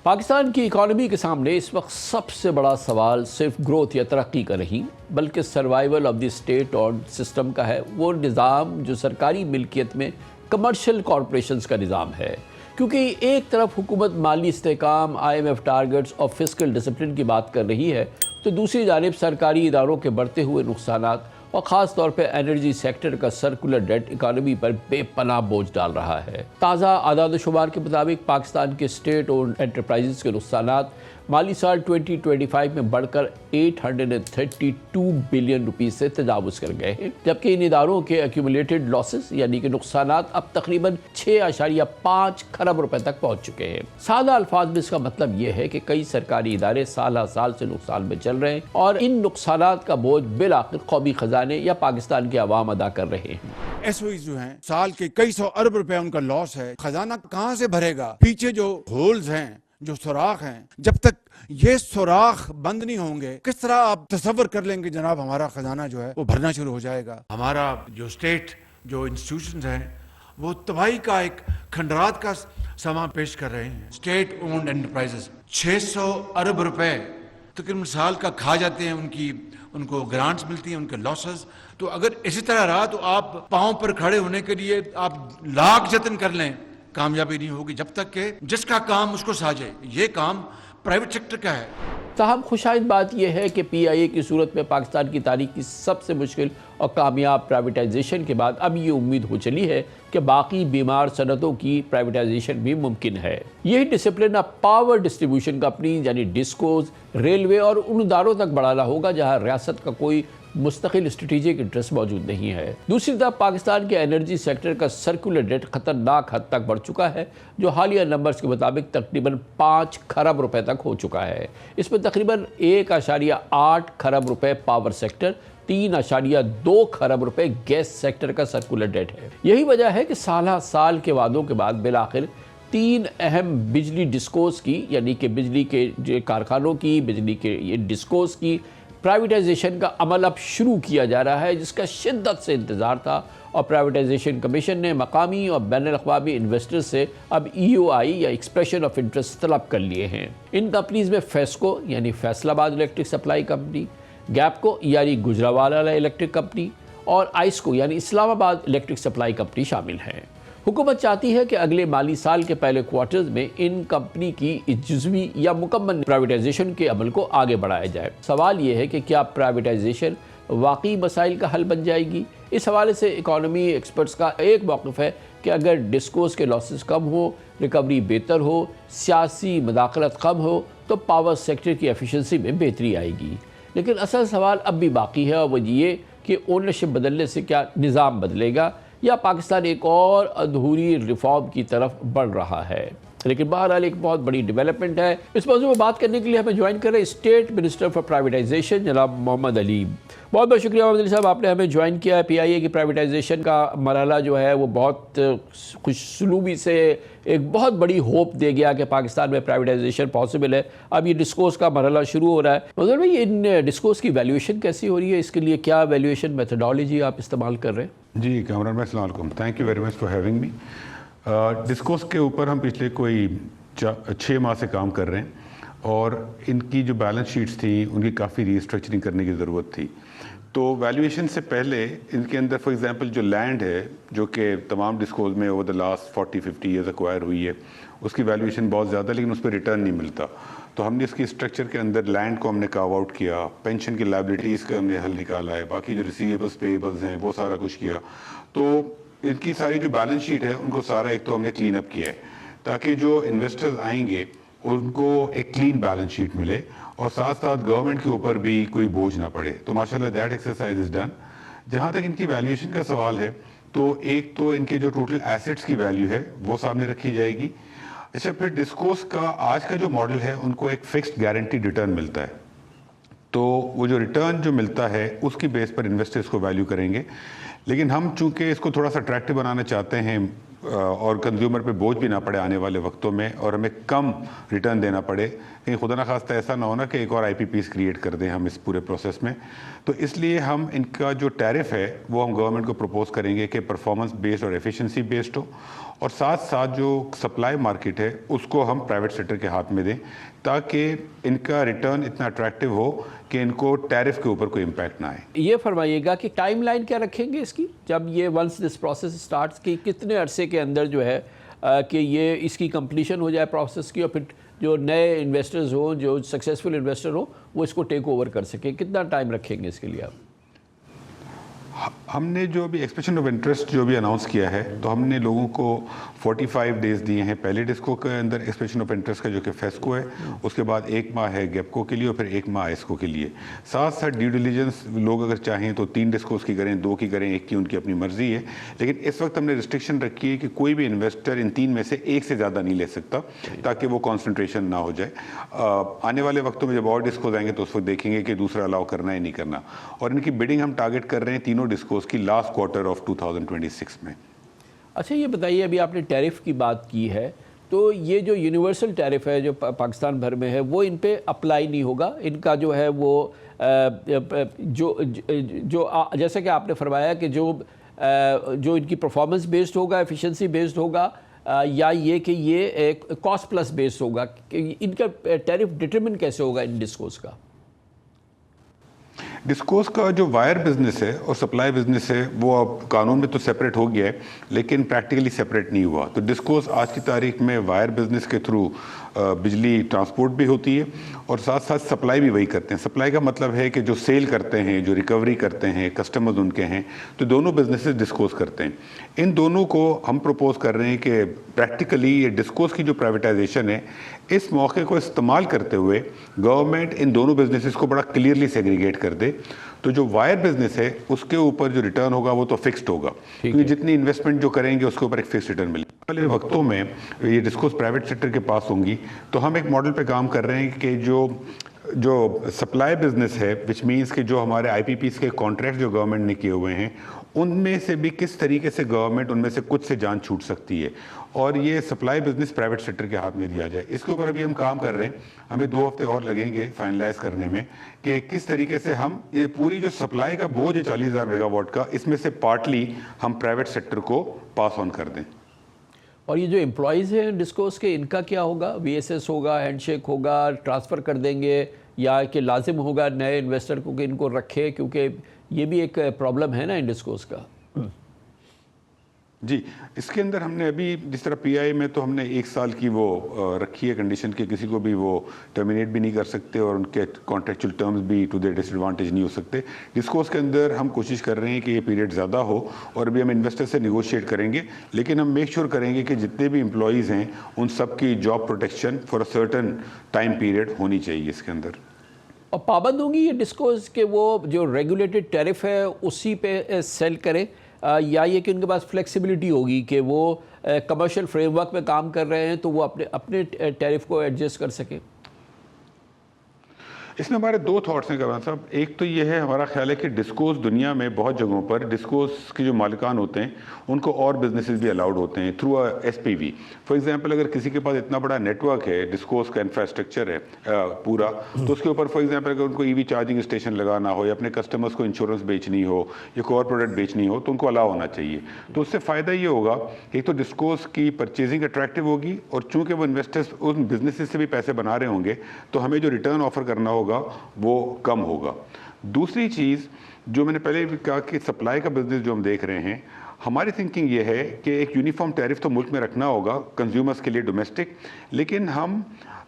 पाकिस्तान की इकॉनमी के सामने इस वक्त सबसे बड़ा सवाल सिर्फ ग्रोथ या तरक्की का नहीं बल्कि सर्वाइवल ऑफ द स्टेट और सिस्टम का है। वो निज़ाम जो सरकारी मिल्कियत में कमर्शियल कॉरपोरेशंस का निज़ाम है, क्योंकि एक तरफ हुकूमत माली इस्तेहकाम, IMF टारगेट्स और फिस्कल डिसिप्लिन की बात कर रही है, तो दूसरी जानिब सरकारी इदारों के बढ़ते हुए नुकसानात और ख़ास तौर पर एनर्जी सेक्टर का सर्कुलर डेट इकानमी पर बेपनाह बोझ डाल रहा है। ताज़ा आदाद शुमार के मुताबिक पाकिस्तान के स्टेट ओन्ड एंटरप्राइजेस के नुकसानात माली साल 2025 में बढ़कर 832 बिलियन रुपीस से तजावुज़ कर गए हैं, जबकि इन इदारों के एक्यूमुलेटेड लॉसेस यानी कि नुकसानात अब तकरीबन 6.5 खरब रुपए तक पहुँच चुके हैं। सादा अल्फाज में इसका मतलब यह है कि कई सरकारी इदारे साल से नुकसान में चल रहे हैं और इन नुकसानात का बोझ बिलाखिर कौमी खजाने या पाकिस्तान के अवाम अदा कर रहे हैं। एसओई जो हैं साल के कई सौ अरब रुपए उनका लॉस है, खजाना कहाँ से भरेगा? पीछे जो होल्स हैं, जो सुराख हैं, जब तक ये सुराख बंद नहीं होंगे किस तरह आप तसव्वुर कर लेंगे जनाब हमारा खजाना जो है वो भरना शुरू हो जाएगा। हमारा जो स्टेट जो इंस्टीट्यूशंस हैं वो तबाही का एक खंडरात का समा पेश कर रहे हैं। स्टेट ओन्ड एंटरप्राइजेस 600 अरब रुपए तकरीबन साल का खा जाते हैं, उनको ग्रांट्स मिलती हैं, उनके लॉसेस। तो अगर इसी तरह रहा तो आप पांव पर खड़े होने के लिए आप लाख जतन कर लें, कामयाबी नहीं होगी जब तक कि जिसका काम उसको साजे। ये काम प्राइवेट सेक्टर का है। ताहम खुशाइद बात यह है कि PIA की सूरत में पाकिस्तान की तारीख की सबसे मुश्किल और कामयाब प्राइवेटाइजेशन के बाद अब ये उम्मीद हो चली है कि बाकी बीमार सनतों की प्राइवेटाइजेशन भी मुमकिन है। यही डिसिप्लिन अब पावर डिस्ट्रीब्यूशन कंपनी यानी डिस्कोज, रेलवे और उन इदारों तक बढ़ाना होगा जहाँ रियासत का कोई मुस्तकिल स्ट्रेटेजिक इंटरेस्ट मौजूद नहीं है। दूसरी तरफ पाकिस्तान के एनर्जी सेक्टर का सर्कुलर डेट खतरनाक हद तक बढ़ चुका है, जो हालिया नंबर्स के मुताबिक तकरीबन 5 खरब रुपए तक हो चुका है। इसमें तकरीबन 1.8 खरब रुपए पावर सेक्टर, 3.2 खरब रुपए गैस सेक्टर का सर्कुलर डेट है। यही वजह है कि साल के वादों के बाद बिलाखिर 3 अहम बिजली डिस्कोस की यानी कि बिजली के कारखानों की, बिजली के डिस्कोस की प्राइवेटाइजेशन का अमल अब शुरू किया जा रहा है, जिसका शिद्दत से इंतज़ार था। और प्राइवेटाइजेशन कमीशन ने मकामी और बैनुल अक़वामी इन्वेस्टर्स से अब EOI या एक्सप्रेशन ऑफ इंटरेस्ट तलब कर लिए हैं। इन कंपनीज में फेस्को यानी फैसलाबाद इलेक्ट्रिक सप्लाई कंपनी, गैपको यानी गुजरावाला इलेक्ट्रिक कंपनी और आइस्को यानी इस्लामाबाद इलेक्ट्रिक सप्लाई कंपनी शामिल हैं। हुकूमत चाहती है कि अगले माली साल के पहले क्वार्टर्स में इन कंपनी की जुज़वी या मुकम्मल प्राइवेटाइजेशन के अमल को आगे बढ़ाया जाए। सवाल ये है कि क्या प्राइवेटाइजेशन वाकई मसाइल का हल बन जाएगी? इस हवाले से इकॉनमी एक्सपर्ट्स का एक मौक़िफ़ है कि अगर डिस्कोस के लॉसेस कम हो, रिकवरी बेहतर हो, सियासी मदाखलत कम हो, तो पावर सेक्टर की एफिशिएंसी में बेहतरी आएगी। लेकिन असल सवाल अब भी बाकी है और वह ये कि ओनरशिप बदलने से क्या निज़ाम बदलेगा या पाकिस्तान एक और अधूरी रिफॉर्म की तरफ बढ़ रहा है। लेकिन बहरहाल एक बहुत बड़ी डेवलपमेंट है। इस मौजूद में बात करने के लिए हमें ज्वाइन कर रहे हैं स्टेट मिनिस्टर फॉर प्राइवेटाइजेशन जनाब मोहम्मद अली। बहुत बहुत शुक्रिया मोहम्मद अली साहब, आपने हमें ज्वाइन किया है। PIA की प्राइवेटाइजेशन का मरहला जो है वो बहुत खुशसलूबी से एक बहुत बड़ी होप दे गया कि पाकिस्तान में प्राइवेटाइजेशन पॉसिबल है। अब ये डिस्कोर्स का मरहला शुरू हो रहा है। मतलब भाई इन डिस्कोर्स की वैल्यूएशन कैसी हो रही है? इसके लिए क्या वैल्यूएशन मेथोडोलॉजी आप इस्तेमाल कर रहे हैं? जी कामरान भाई, अस्सलाम वालेकुम, thank you very much for having me. Discourse के ऊपर हम पिछले कोई 6 माह से काम कर रहे हैं और इनकी जो बैलेंस शीट्स थी उनकी काफ़ी रीस्ट्रक्चरिंग करने की ज़रूरत थी। तो वैल्यूएशन से पहले इनके अंदर फॉर एग्जांपल जो लैंड है जो कि तमाम डिस्कोज में over the last 40-50 years acquire हुई है, उसकी वैल्यूएशन बहुत ज़्यादा, लेकिन उस पर रिटर्न नहीं मिलता। तो हमने इसकी स्ट्रक्चर के अंदर लैंड को हमने कार्व आउट किया, पेंशन की लायबिलिटीज़ का हमने हल निकाला है, बाकी जो रिसीवेबल्स पेएबल्स हैं वो सारा कुछ किया। तो इनकी सारी जो बैलेंस शीट है उनको सारा एक तो हमने क्लीन अप किया है ताकि जो इन्वेस्टर्स आएंगे उनको एक क्लीन बैलेंस शीट मिले और साथ साथ गवर्नमेंट के ऊपर भी कोई बोझ ना पड़े। तो माशाल्लाह दैट एक्सरसाइज इज डन। जहाँ तक इनकी वैल्यूएशन का सवाल है तो एक तो इनके जो टोटल एसेट्स की वैल्यू है वो सामने रखी जाएगी। अच्छा, फिर डिस्कोर्स का आज का जो मॉडल है उनको एक फिक्स्ड गारंटीड रिटर्न मिलता है, तो वो जो रिटर्न जो मिलता है उसकी बेस पर इन्वेस्टर्स को वैल्यू करेंगे। लेकिन हम चूंकि इसको थोड़ा सा अट्रैक्टिव बनाना चाहते हैं और कंज्यूमर पे बोझ भी ना पड़े आने वाले वक्तों में, और हमें कम रिटर्न देना पड़े, कहीं खुदा ना खास्ता ऐसा ना हो ना कि एक और IPPs क्रिएट कर दें हम इस पूरे प्रोसेस में। तो इसलिए हम इनका जो टैरिफ है वो हम गवर्नमेंट को प्रपोज करेंगे कि परफॉर्मेंस बेस्ड और एफिशिएंसी बेस्ड हो, और साथ साथ जो सप्लाई मार्केट है उसको हम प्राइवेट सेक्टर के हाथ में दें, ताकि इनका रिटर्न इतना अट्रैक्टिव हो कि इनको टैरिफ के ऊपर कोई इम्पैक्ट ना आए। ये फरमाइएगा कि टाइमलाइन क्या रखेंगे इसकी, जब ये वंस दिस प्रोसेस स्टार्ट्स कि कितने अरसे के अंदर जो है कि ये इसकी कंप्लीशन हो जाए प्रोसेस की, और फिर जो नए इन्वेस्टर्स हो, जो सक्सेसफुल इन्वेस्टर हो, वो इसको टेक ओवर कर सके, कितना टाइम रखेंगे इसके लिए आप? हमने जो अभी एक्सप्रेशन ऑफ इंटरेस्ट जो भी अनाउंस किया है, तो हमने लोगों को 45 डेज़ दिए हैं पहले डिस्को के अंदर एक्सप्रेशन ऑफ इंटरेस्ट का, जो कि फेस्को है, उसके बाद 1 माह है गेपको के लिए, और फिर 1 माह आइस्को के लिए। साथ साथ ड्यू डिलीजेंस लोग अगर चाहें तो 3 डिस्कोस की करें, 2 की करें, 1 की, उनकी अपनी मर्जी है। लेकिन इस वक्त हमने रिस्ट्रिक्शन रखी है कि कोई भी इन्वेस्टर इन 3 में से 1 से ज़्यादा नहीं ले सकता, ताकि वो कॉन्सेंट्रेशन ना हो जाए। आने वाले वक्तों में जब और डिस्कोस आएंगे तो उस वक्त देखेंगे कि दूसरा अलाउ करना है नहीं करना, और इनकी बिडिंग हम टारगेट कर रहे हैं तीनों डिस्कोस की लास्ट क्वार्टर ऑफ 2026 में। अच्छा, ये बताइए, अभी आपने टैरिफ की बात की है, तो ये जो यूनिवर्सल टैरिफ है जो पाकिस्तान भर में है, वो इन पे अप्लाई नहीं होगा? इनका जो है वो जैसे कि आपने फरमाया कि जो इनकी परफॉर्मेंस बेस्ड होगा, एफिशिएंसी बेस्ड होगा, या ये कि ये एक कॉस्ट प्लस बेस्ड होगा, कि इनका टैरिफ डिटरमिन कैसे होगा इन डिस्कोस का? डिस्कोस का जो वायर बिजनेस है और सप्लाई बिजनेस है वो अब कानून में तो सेपरेट हो गया है, लेकिन प्रैक्टिकली सेपरेट नहीं हुआ। तो डिस्कोस आज की तारीख में वायर बिजनेस के थ्रू बिजली ट्रांसपोर्ट भी होती है, और साथ साथ सप्लाई भी वही करते हैं। सप्लाई का मतलब है कि जो सेल करते हैं, जो रिकवरी करते हैं, कस्टमर्स उनके हैं, तो दोनों बिजनेसेस डिस्कोस करते हैं। इन दोनों को हम प्रपोज कर रहे हैं कि प्रैक्टिकली ये डिस्कोस की जो प्राइवेटाइजेशन है, इस मौके को इस्तेमाल करते हुए गवर्नमेंट इन दोनों बिजनेसेस को बड़ा क्लियरली सेग्रीगेट कर दे। तो जो वायर बिजनेस है उसके ऊपर जो रिटर्न होगा वो तो फिक्स्ड होगा, क्योंकि जितनी इन्वेस्टमेंट जो करेंगे उसके ऊपर एक फिक्स्ड रिटर्न मिलेगा। वाले वक्तों में ये डिस्कोस प्राइवेट सेक्टर के पास होंगी, तो हम एक मॉडल पे काम कर रहे हैं कि जो सप्लाई बिजनेस है, विच मीन्स कि जो हमारे IPPs के कॉन्ट्रैक्ट जो गवर्नमेंट ने किए हुए हैं, उनमें से भी किस तरीके से गवर्नमेंट उनमें से कुछ से जान छूट सकती है, और ये सप्लाई बिजनेस प्राइवेट सेक्टर के हाथ में दिया जाए। इसके ऊपर अभी हम काम कर रहे हैं, हमें 2 हफ्ते और लगेंगे फाइनलाइज करने में कि किस तरीके से हम ये पूरी जो सप्लाई का बोझ है 40,000 मेगावाट का, इसमें से पार्टली हम प्राइवेट सेक्टर को पास ऑन कर दें। और ये जो एम्प्लॉयज़ हैं डिस्कोस के, इनका क्या होगा? VSS होगा, हैंडशेक होगा, ट्रांसफ़र कर देंगे, या कि लाजिम होगा नए इन्वेस्टर को कि इनको रखे, क्योंकि ये भी एक प्रॉब्लम है ना इन डिस्कोस का? जी, इसके अंदर हमने अभी जिस तरह PI में तो हमने 1 साल की वो रखी है कंडीशन कि किसी को भी वो टर्मिनेट भी नहीं कर सकते, और उनके कॉन्ट्रेक्चुअल टर्म्स भी टू देयर डिसएडवांटेज नहीं हो सकते। डिस्कोस के अंदर हम कोशिश कर रहे हैं कि ये पीरियड ज़्यादा हो, और अभी हम इन्वेस्टर से निगोशिएट करेंगे, लेकिन हम मेक श्योर करेंगे कि जितने भी एम्प्लॉयज़ हैं उन सब की job protection for a certain time period होनी चाहिए इसके अंदर। और पाबंद होंगी ये डिस्कोस के वो जो रेगुलेटेड टैरिफ है उसी पे सेल करें, या ये कि उनके पास फ्लेक्सिबिलिटी होगी कि वो कमर्शियल फ्रेमवर्क में काम कर रहे हैं तो वो अपने टैरिफ को एडजस्ट कर सकें? इसमें हमारे 2 थॉट्स हैं कमरान साहब। एक तो ये है, हमारा ख्याल है कि डिस्कोस दुनिया में बहुत जगहों पर डिस्कोस के जो मालिकान होते हैं उनको और बिजनेसेस भी अलाउड होते हैं थ्रू SPV। फॉर एग्जांपल, अगर किसी के पास इतना बड़ा नेटवर्क है, डिस्कोस का इंफ्रास्ट्रक्चर है पूरा, तो उसके ऊपर फॉर एग्जांपल अगर उनको EV चार्जिंग स्टेशन लगाना हो, या अपने कस्टमर्स को इंश्योरेंस बेचनी हो, या कोई और प्रोडक्ट बेचनी हो, तो उनको अलाउ होना चाहिए। तो उससे फ़ायदा ये होगा, एक तो डिस्कोस की परचेजिंग अट्रैक्टिव होगी, और चूँकि वो इन्वेस्टर्स उन बिजनेसेस से भी पैसे बना रहे होंगे, तो हमें जो रिटर्न ऑफर करना होगा वो कम होगा। दूसरी चीज़ जो मैंने पहले भी कहा कि सप्लाई का बिजनेस जो हम देख रहे हैं, हमारी थिंकिंग ये है कि एक यूनिफॉर्म टैरिफ तो मुल्क में रखना होगा कंज्यूमर्स के लिए डोमेस्टिक, लेकिन हम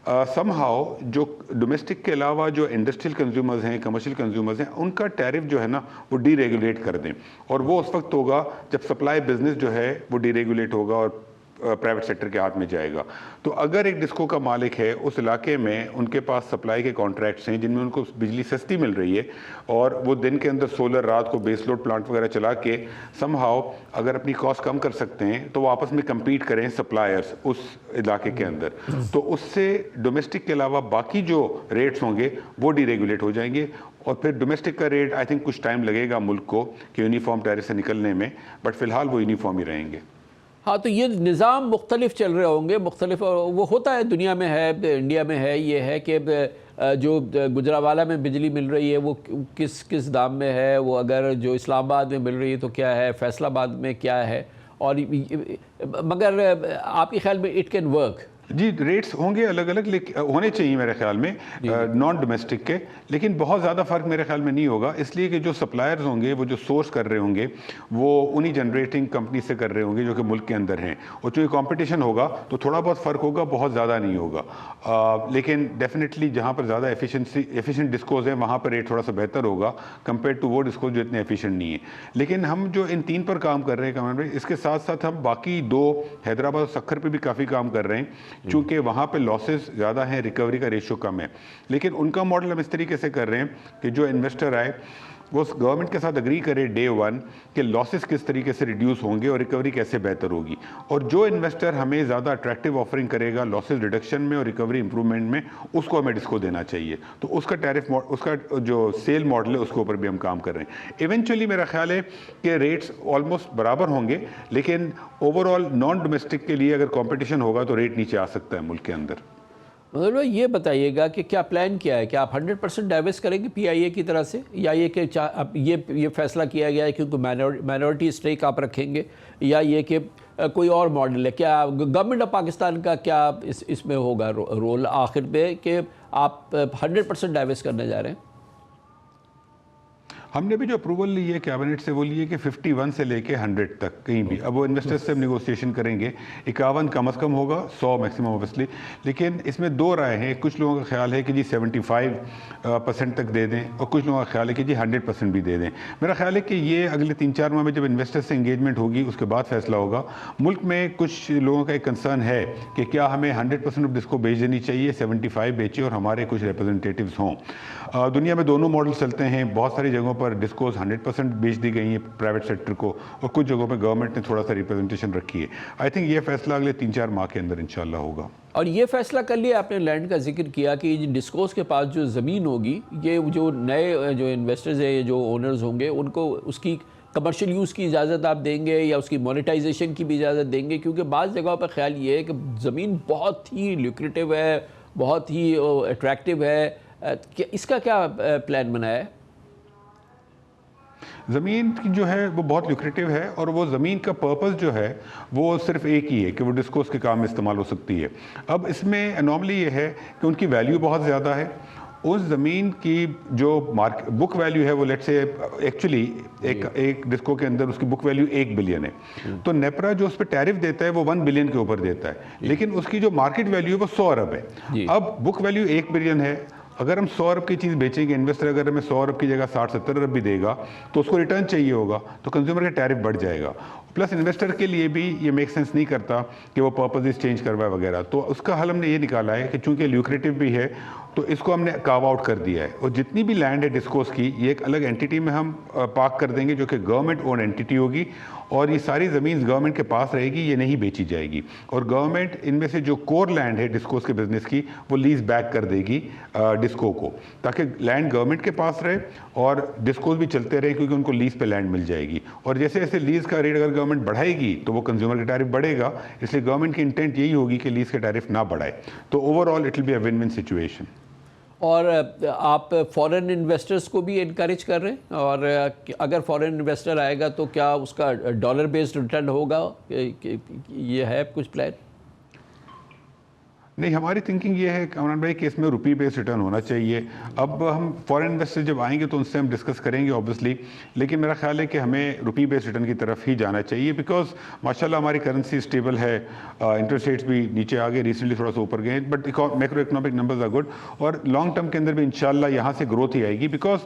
समहाउ जो डोमेस्टिक के अलावा जो इंडस्ट्रियल कंज्यूमर्स हैं, कमर्शियल कंज्यूमर्स हैं, उनका टैरिफ जो है ना वो डीरेगुलेट कर दें, और वो उस वक्त होगा जब सप्लाई बिजनेस जो है वो डीरेगुलेट होगा और प्राइवेट सेक्टर के हाथ में जाएगा। तो अगर एक डिस्को का मालिक है, उस इलाके में उनके पास सप्लाई के कॉन्ट्रैक्ट्स हैं जिनमें उनको बिजली सस्ती मिल रही है, और वो दिन के अंदर सोलर, रात को बेस लोड प्लांट वगैरह चला के समहाउ अगर अपनी कॉस्ट कम कर सकते हैं, तो वो आपस में कम्पीट करें सप्लायर्स उस इलाके के अंदर, तो उससे डोमेस्टिक के अलावा बाकी जो रेट्स होंगे वो डीरेगुलेट हो जाएंगे। और फिर डोमेस्टिक का रेट आई थिंक कुछ टाइम लगेगा मुल्क को कि यूनिफॉर्म टैरिफ से निकलने में, बट फिलहाल वो यूनिफॉर्म ही रहेंगे। हाँ, तो ये निज़ाम मुख्तलिफ चल रहे होंगे, मुख्तलिफ वो होता है, दुनिया में है, इंडिया में है, ये है कि जो गुजरावाला में बिजली मिल रही है वो किस किस दाम में है, वो अगर जो इस्लामाबाद में मिल रही है तो क्या है, फैसलाबाद में क्या है, और मगर आपके ख्याल में इट कैन वर्क? जी, रेट्स होंगे अलग अलग, लेकिन होने चाहिए मेरे ख्याल में नॉन डोमेस्टिक के, लेकिन बहुत ज़्यादा फ़र्क मेरे ख्याल में नहीं होगा, इसलिए कि जो सप्लायर्स होंगे वो जो सोर्स कर रहे होंगे वो उन्हीं जनरेटिंग कंपनी से कर रहे होंगे जो कि मुल्क के अंदर हैं, और चूँकि कंपटीशन होगा तो थोड़ा बहुत फ़र्क होगा, बहुत ज़्यादा नहीं होगा। लेकिन डेफिनेटली जहाँ पर ज़्यादा एफिशिएंट डिस्कोज हैं वहाँ पर रेट थोड़ा सा बेहतर होगा कंपेयर टू वो डिस्कोज जो इतने एफिशिएंट नहीं है। लेकिन हम जो इन 3 पर काम कर रहे हैं कमर भाई, इसके साथ साथ हम बाकी 2 हैदराबाद और सक्खर पर भी काफ़ी काम कर रहे हैं, चूंकि वहाँ पे लॉसेस ज़्यादा हैं, रिकवरी का रेशियो कम है। लेकिन उनका मॉडल हम इस तरीके से कर रहे हैं कि जो इन्वेस्टर आए वो गवर्नमेंट के साथ अग्री करे डे 1 कि लॉसेस किस तरीके से रिड्यूस होंगे और रिकवरी कैसे बेहतर होगी, और जो इन्वेस्टर हमें ज़्यादा अट्रैक्टिव ऑफरिंग करेगा लॉसेस रिडक्शन में और रिकवरी इंप्रूवमेंट में, उसको हमें डिस्को देना चाहिए। तो उसका टैरिफ, उसका जो सेल मॉडल है उसके ऊपर भी हम काम कर रहे हैं। इवेंचुअली मेरा ख्याल है कि रेट्स ऑलमोस्ट बराबर होंगे, लेकिन ओवरऑल नॉन डोमेस्टिक के लिए अगर कॉम्पिटिशन होगा तो रेट नीचे आ सकता है मुल्क के अंदर। मतलब ये बताइएगा कि क्या प्लान क्या है, क्या आप 100% डाइवेस्ट करेंगे पीआईए की तरह से, या ये कि अब ये फैसला किया गया है क्योंकि माइनॉरिटी स्टेक आप रखेंगे, या ये कि कोई और मॉडल है? क्या गवर्नमेंट ऑफ पाकिस्तान का क्या इसमें होगा रोल आखिर पे कि आप 100% डाइवेस्ट करने जा रहे हैं? हमने भी जो अप्रूवल ली है कैबिनेट से वो ली है कि 51 से लेके 100 तक कहीं भी, अब वो इन्वेस्टर्स से हम नेगोशिएशन करेंगे, 51 कम से कम होगा, 100 मैक्सिमम ऑब्वियसली। लेकिन इसमें 2 राय हैं, कुछ लोगों का ख्याल है कि जी 75% तक दे दें, और कुछ लोगों का ख्याल है कि जी 100% भी दे दें। मेरा ख्याल है कि ये अगले 3-4 माह में जब इन्वेस्टर्स से इंगेजमेंट होगी उसके बाद फैसला होगा। मुल्क में कुछ लोगों का एक कंसर्न है कि क्या हमें 100% ऑफ डिस्को बेच देनी चाहिए, 75 बेचे और हमारे कुछ रिप्रेजेंटेटिव्स हों। दुनिया में दोनों मॉडल चलते हैं, बहुत सारी जगहों पर डिस्कोज 100% बेच दी गई है प्राइवेट सेक्टर को, और कुछ जगहों पे गवर्नमेंट ने थोड़ा सा रिप्रेजेंटेशन रखी है। आई थिंक ये फैसला अगले 3-4 माह के अंदर इंशाल्लाह होगा। और ये फैसला कर लिया आपने, लैंड का जिक्र किया कि डिस्कोस के पास जो ज़मीन होगी, ये जो नए जो इन्वेस्टर्स हैं, जो ओनर्स होंगे, उनको उसकी कमर्शियल यूज़ की इजाज़त आप देंगे या उसकी मोनेटाइजेशन की भी इजाज़त देंगे? क्योंकि बाज़ जगहों पर ख्याल ये है कि ज़मीन बहुत ही ल्यूक्रेटिव है, बहुत ही अट्रैक्टिव है, इसका क्या प्लान बनाया है? ज़मीन की जो है वो बहुत ल्यूक्रेटिव है, और वो ज़मीन का पर्पस जो है वो सिर्फ एक ही है कि वो डिस्कोस के काम में इस्तेमाल हो सकती है। अब इसमें एनॉमली ये है कि उनकी वैल्यू बहुत ज़्यादा है। उस ज़मीन की जो बुक वैल्यू है वो लेट्स से एक्चुअली एक डिस्को के अंदर उसकी बुक वैल्यू 1 बिलियन है, तो नेपरा जो उस पर टैरिफ देता है वो 1 बिलियन के ऊपर देता है, लेकिन उसकी जो मार्केट वैल्यू है वो 100 अरब है। अब बुक वैल्यू 1 बिलियन है, अगर हम 100 अरब की चीज़ बेचेंगे, इन्वेस्टर अगर हमें 100 अरब की जगह 60-70 अरब भी देगा तो उसको रिटर्न चाहिए होगा, तो कंज्यूमर का टैरिफ बढ़ जाएगा। प्लस इन्वेस्टर के लिए भी ये मेक सेंस नहीं करता कि वो पर्पस चेंज करवाए वगैरह, तो उसका हल हमने ये निकाला है कि चूंकि ल्यूक्रेटिव भी है तो इसको हमने कार्व आउट कर दिया है, और जितनी भी लैंड है डिस्कोस की ये एक अलग एंटिटी में हम पार्क कर देंगे जो कि गवर्नमेंट ओन एंटिटी होगी, और ये सारी ज़मीन गवर्नमेंट के पास रहेगी, ये नहीं बेची जाएगी, और गवर्नमेंट इनमें से जो कोर लैंड है डिस्कोस के बिजनेस की वो लीज बैक कर देगी डिस्को को, ताकि लैंड गवर्नमेंट के पास रहे और डिस्कोस भी चलते रहे, क्योंकि उनको लीज पे लैंड मिल जाएगी। और जैसे जैसे लीज का रेट अगर गवर्नमेंट बढ़ाएगी तो वो कंज्यूमर का टैरिफ बढ़ेगा, इसलिए गवर्नमेंट की इंटेंट यही होगी कि लीज का टैरिफ ना बढ़ाए। तो overall it will be a win win situation. और आप फॉरेन इन्वेस्टर्स को भी इनकरेज कर रहे हैं, और अगर फॉरेन इन्वेस्टर आएगा तो क्या उसका डॉलर बेस्ड रिटर्न होगा, ये है कुछ प्लान? नहीं, हमारी थिंकिंग ये है कामरान भाई कि इसमें रुपी बेस्ड रिटर्न होना चाहिए। अब हम फॉरेन इन्वेस्टर जब आएंगे तो उनसे हम डिस्कस करेंगे ऑब्वियसली, लेकिन मेरा ख्याल है कि हमें रुपी बेस्ड रिटर्न की तरफ ही जाना चाहिए, बिकॉज माशाल्लाह हमारी करेंसी स्टेबल है, इंटरेस्ट रेट्स भी नीचे आ गए, रिसेंटली थोड़ा सा ऊपर गए, but macro economic numbers are good, और लॉन्ग टर्म के अंदर भी इंशाल्लाह यहाँ से ग्रोथ ही आएगी, बिकॉज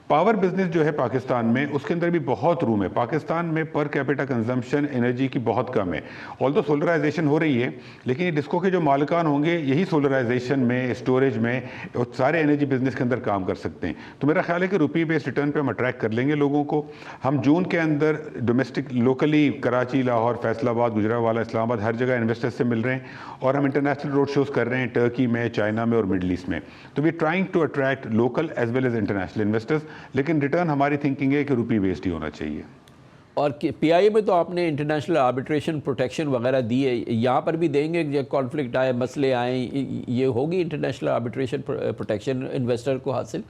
पावर बिजनेस जो है पाकिस्तान में उसके अंदर भी बहुत रूम है। पाकिस्तान में पर कैपिटा कंजम्पशन एनर्जी की बहुत कम है, ऑल्दो सोलराइजेशन हो रही है, लेकिन ये डिस्को के जो मालिकान होंगे यही सोलराइजेशन में, स्टोरेज में और सारे एनर्जी बिजनेस के अंदर काम कर सकते हैं। तो मेरा ख्याल है कि रुपी बेस्ड रिटर्न पे हम अट्रैक्ट कर लेंगे लोगों को। हम जून के अंदर डोमेस्टिक लोकली कराची, लाहौर, फैसलाबाद, गुजरावाला, इस्लामाबाद हर जगह इन्वेस्टर्स से मिल रहे हैं, और हम इंटरनेशनल रोड शोज़ कर रहे हैं टर्की में, चाइना में और मिडल ईस्ट में। तो we trying to attract local as well as international investors, लेकिन रिटर्न हमारी थिंकिंग है कि रुपी बेस्ड ही होना चाहिए। और पीआईए में तो आपने इंटरनेशनल आर्बिट्रेशन प्रोटेक्शन वगैरह दी है, यहाँ पर भी देंगे जब कॉन्फ्लिक्ट आए, मसले आए, ये होगी इंटरनेशनल आर्बिट्रेशन प्रोटेक्शन इन्वेस्टर को हासिल?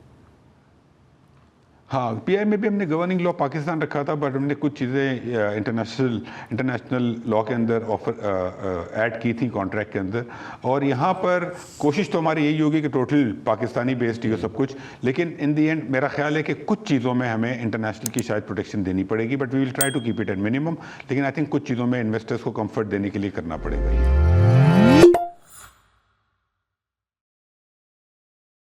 हाँ, पीआई में भी हमने गवर्निंग लॉ पाकिस्तान रखा था, बट हमने कुछ चीज़ें इंटरनेशनल लॉ के अंदर ऑफर ऐड की थी कॉन्ट्रैक्ट के अंदर। और यहाँ पर कोशिश तो हमारी यही होगी कि टोटल पाकिस्तानी बेस्ड ही हो सब कुछ, लेकिन इन दी एंड मेरा ख्याल है कि कुछ चीज़ों में हमें इंटरनेशनल की शायद प्रोटेक्शन देनी पड़ेगी, but we will try to keep it at minimum. लेकिन आई थिंक कुछ चीज़ों में इन्वेस्टर्स को कंफर्ट देने के लिए करना पड़ेगा।